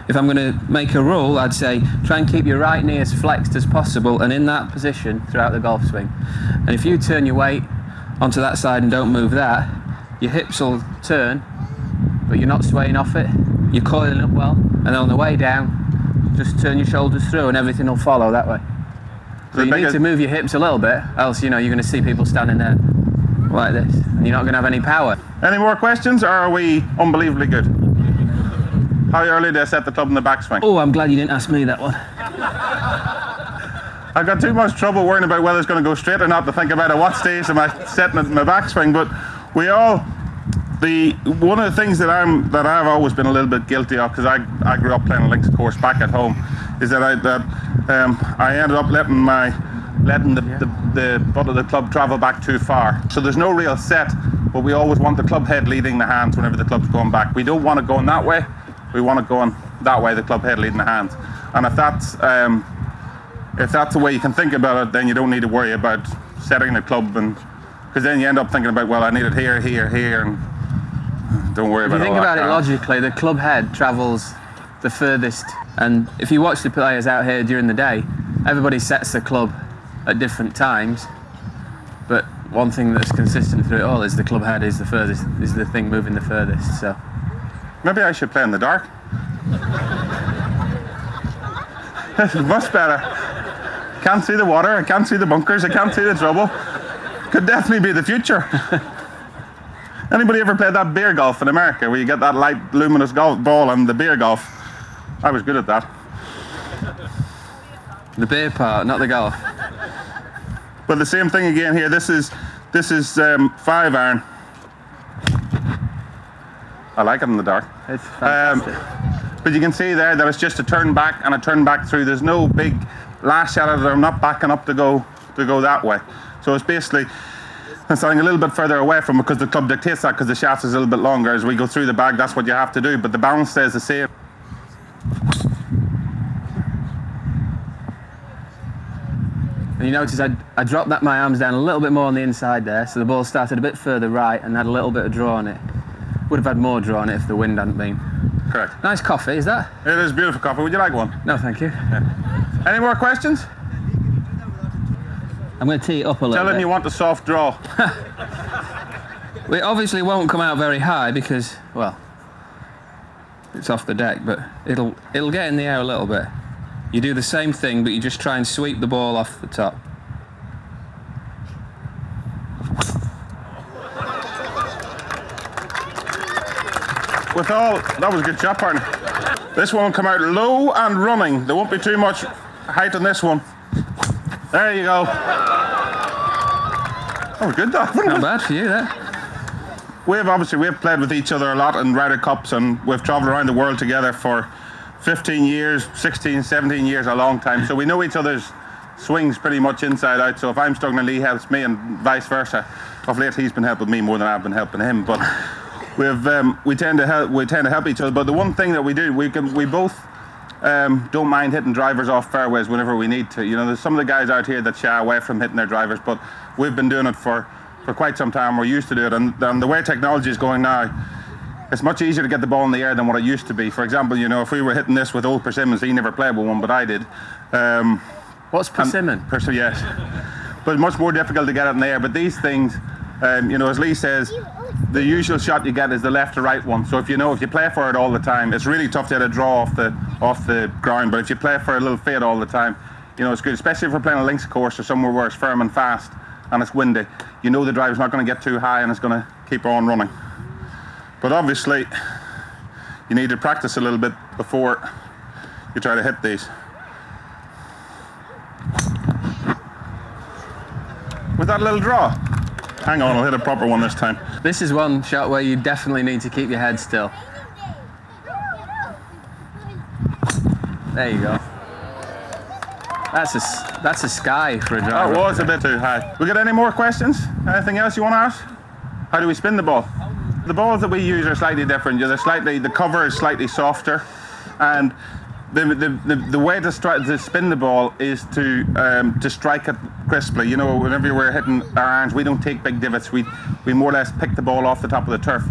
if I'm going to make a rule, I'd say try and keep your right knee as flexed as possible and in that position throughout the golf swing. And if you turn your weight onto that side and don't move that, your hips will turn, but you're not swaying off it. You're coiling up well, and on the way down, just turn your shoulders through and everything will follow that way. So you need to move your hips a little bit, else you're going to see people standing there like this, and you're not going to have any power. Any more questions, or are we unbelievably good? How early do I set the club in the backswing? Oh, I'm glad you didn't ask me that one. I've got too much trouble worrying about whether it's going to go straight or not to think about at what stage am I setting it in my backswing. But one of the things that I've always been a little bit guilty of, because I grew up playing a links course back at home, is that I ended up letting the butt of the club travel back too far. So there's no real set, but we always want the club head leading the hands whenever the club's going back. We don't want it going that way. We want it going that way, the club head leading the hands. And if that's the way you can think about it, then you don't need to worry about setting the club, because then you end up thinking about, well, I need it here, here, here, and don't worry about it. If you think about it logically, the club head travels the furthest, and if you watch the players out here during the day, everybody sets the club at different times, but one thing that's consistent through it all is the club head is the furthest, is the thing moving the furthest. So maybe I should play in the dark. This is much better. Can't see the water, I can't see the bunkers, I can't see the trouble. Could definitely be the future. Anybody ever played that beer golf in America, where you get that light, luminous golf ball and the beer golf? I was good at that. The beer part, not the golf. But the same thing again here. This is 5-iron. I like it in the dark. It's fantastic. But you can see there that it's just a turn back and a turn back through. There's no big lash at it. I'm not backing up to go that way. So it's basically standing a little bit further away from it, because the club dictates that, because the shaft is a little bit longer. As we go through the bag, that's what you have to do. But the balance stays the same. And you notice I dropped my arms down a little bit more on the inside there, so the ball started a bit further right and had a little bit of draw on it. Would have had more draw on it if the wind hadn't been. Correct. Nice coffee, is that? It is beautiful coffee. Would you like one? No, thank you. Yeah. Any more questions? I'm going to tee it up a little bit. Tell him you want a soft draw. It obviously won't come out very high because, well, it's off the deck, but it'll get in the air a little bit. You do the same thing, but you just try and sweep the ball off the top. That was a good shot, partner. This one will come out low and running. There won't be too much height on this one. There you go. That was good, though. Not bad for you, that. We've played with each other a lot in Ryder Cups, and we've travelled around the world together for 15 years, 16, 17 years, a long time. So we know each other's swings pretty much inside out. So if I'm struggling, Lee helps me, and vice versa. Of late, he's been helping me more than I've been helping him. But we tend to help each other. But the one thing that we do, we both don't mind hitting drivers off fairways whenever we need to. You know, there's some of the guys out here that shy away from hitting their drivers, but we've been doing it for quite some time. We're used to do it, and the way technology is going now, it's much easier to get the ball in the air than what it used to be. For example, you know, if we were hitting this with old Persimmons, he never played with one, but I did. What's persimmon? Yes. But it's much more difficult to get it in the air. But these things, you know, as Lee says, the usual shot you get is the left to right one. So if you play for it all the time, it's really tough to get a draw off the ground. But if you play for a little fade all the time, you know, it's good, especially if we're playing a links course or somewhere where it's firm and fast and it's windy. You know the drive's not going to get too high and it's going to keep on running. But obviously, you need to practice a little bit before you try to hit these. With that little draw. Hang on, I'll hit a proper one this time. This is one shot where you definitely need to keep your head still. There you go. That's a sky for a driver. That was a bit too high. We got any more questions? Anything else you want to ask? How do we spin the ball? The balls that we use are slightly different. The cover is slightly softer, and the way to spin the ball is to strike it crisply. You know, whenever we're hitting our irons, we don't take big divots. We more or less pick the ball off the top of the turf.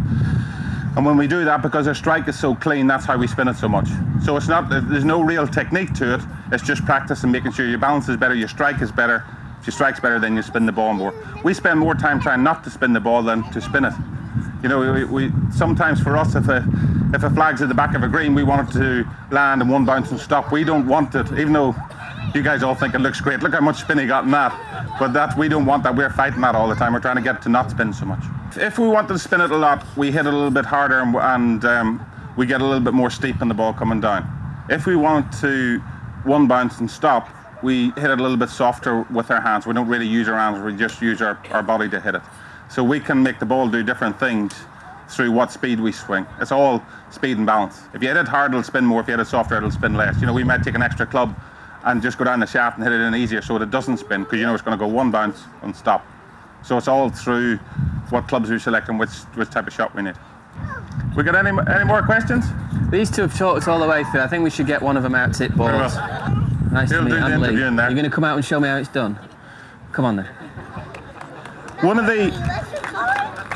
And when we do that, because our strike is so clean, that's how we spin it so much. So it's not, there's no real technique to it. It's just practice and making sure your balance is better, your strike is better. If your strike's better, then you spin the ball more. We spend more time trying not to spin the ball than to spin it. You know, we sometimes for us, if a flag's at the back of a green, we want it to land in one bounce and stop. We don't want it, even though you guys all think it looks great. Look how much spin he got in that. But we don't want that. We're fighting that all the time. We're trying to get it to not spin so much. If we want to spin it a lot, we hit it a little bit harder and we get a little bit more steep in the ball coming down. If we want to one bounce and stop, we hit it a little bit softer with our hands. We don't really use our hands, we just use our body to hit it. So we can make the ball do different things through what speed we swing. It's all speed and balance. If you hit it hard, it'll spin more. If you hit it softer, it'll spin less. You know, we might take an extra club and just go down the shaft and hit it in easier so that it doesn't spin, because you know it's going to go one bounce and stop. So it's all through what clubs we select and which type of shot we need. We got any more questions? These two have talked all the way through. I think we should get one of them out to hit balls. Nice to meet you, Lee. You're going to come out and show me how it's done? Come on then. One of the,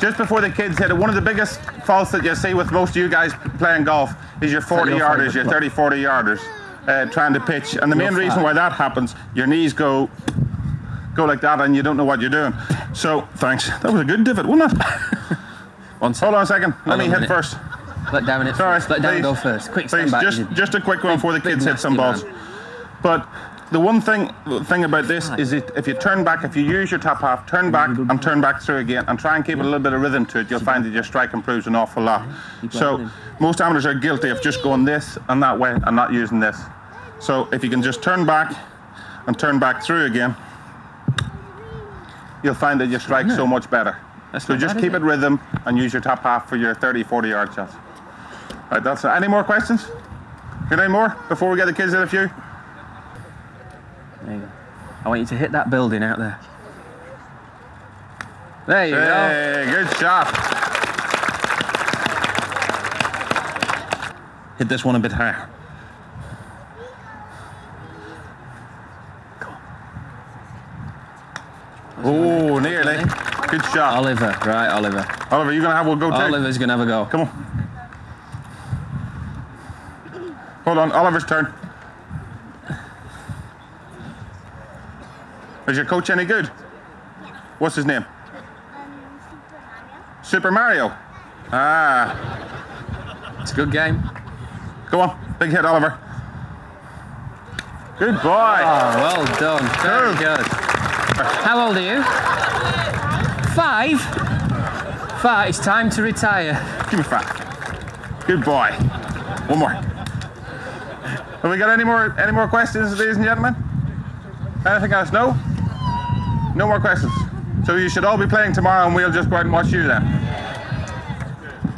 just before the kids hit it, one of the biggest faults that you see with most of you guys playing golf is your 40-yarders, your 30, 40-yarders trying to pitch. And the main reason why that happens, your knees go like that and you don't know what you're doing. So, thanks. That was a good divot, wasn't it? Hold on a second. Let me hit first. Let Darren hit first. Let Darren go first. Quick stand back. Just a quick one before the kids hit some balls. But the one thing about this is that if you turn back, if you use your top half, turn back and turn back through again and try and keep a little bit of rhythm to it, you'll find that your strike improves an awful lot. So most amateurs are guilty of just going this and that way and not using this. So if you can just turn back and turn back through again, you'll find that your strike's so much better. So just keep it rhythm and use your top half for your 30, 40-yard shots. Right, that's it. Any more questions? Got any more before we get the kids in a few? There you go. I want you to hit that building out there. There you go. Hey, good shot. Hit this one a bit higher. Oh, nearly. Good shot. Oliver, right, Oliver. Oliver, you're going to have a go too? Oliver's going to have a go. Come on. Hold on, Oliver's turn. Is your coach any good? What's his name? Super Mario. Ah. It's a good game. Go on, big hit, Oliver. Good boy. Oh, well done. Very good. How old are you? 5? 5. It's time to retire. Give me 5. Good boy. One more. Have we got any more questions, ladies and gentlemen? Anything else? No? No more questions. So you should all be playing tomorrow and we'll just go out and watch you then.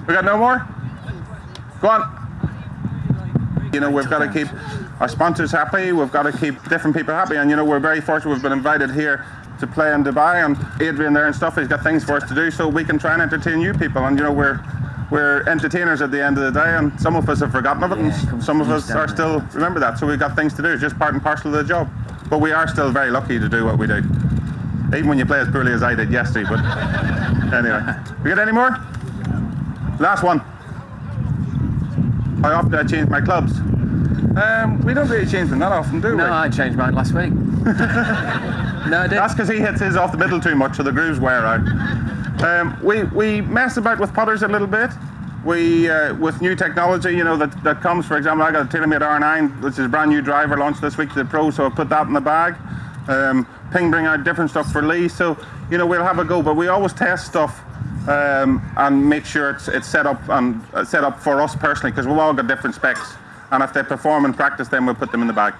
We got no more? Go on. You know, we've got to keep our sponsors happy, we've got to keep different people happy, and you know, we're very fortunate we've been invited here to play in Dubai, and Adrian there and stuff, he's got things for us to do so we can try and entertain you people, and you know, we're entertainers at the end of the day, and some of us have forgotten of it, and some of us are still remember that, so we've got things to do. It's just part and parcel of the job. But we are still very lucky to do what we do. Even when you play as poorly as I did yesterday, but anyway. We got any more? Last one. How often do I change my clubs? We don't really change them that often, do we? No, I changed mine last week. No, I didn't. That's because he hits his off the middle too much, so the grooves wear out. We mess about with putters a little bit. We with new technology, you know, that comes. For example, I got a TaylorMade R9, which is a brand new driver launched this week to the Pro, so I put that in the bag. Ping bring out different stuff for Lee, so you know, we'll have a go. But we always test stuff and make sure it's set up for us personally, because we've all got different specs. And if they perform in practice, then we'll put them in the bag.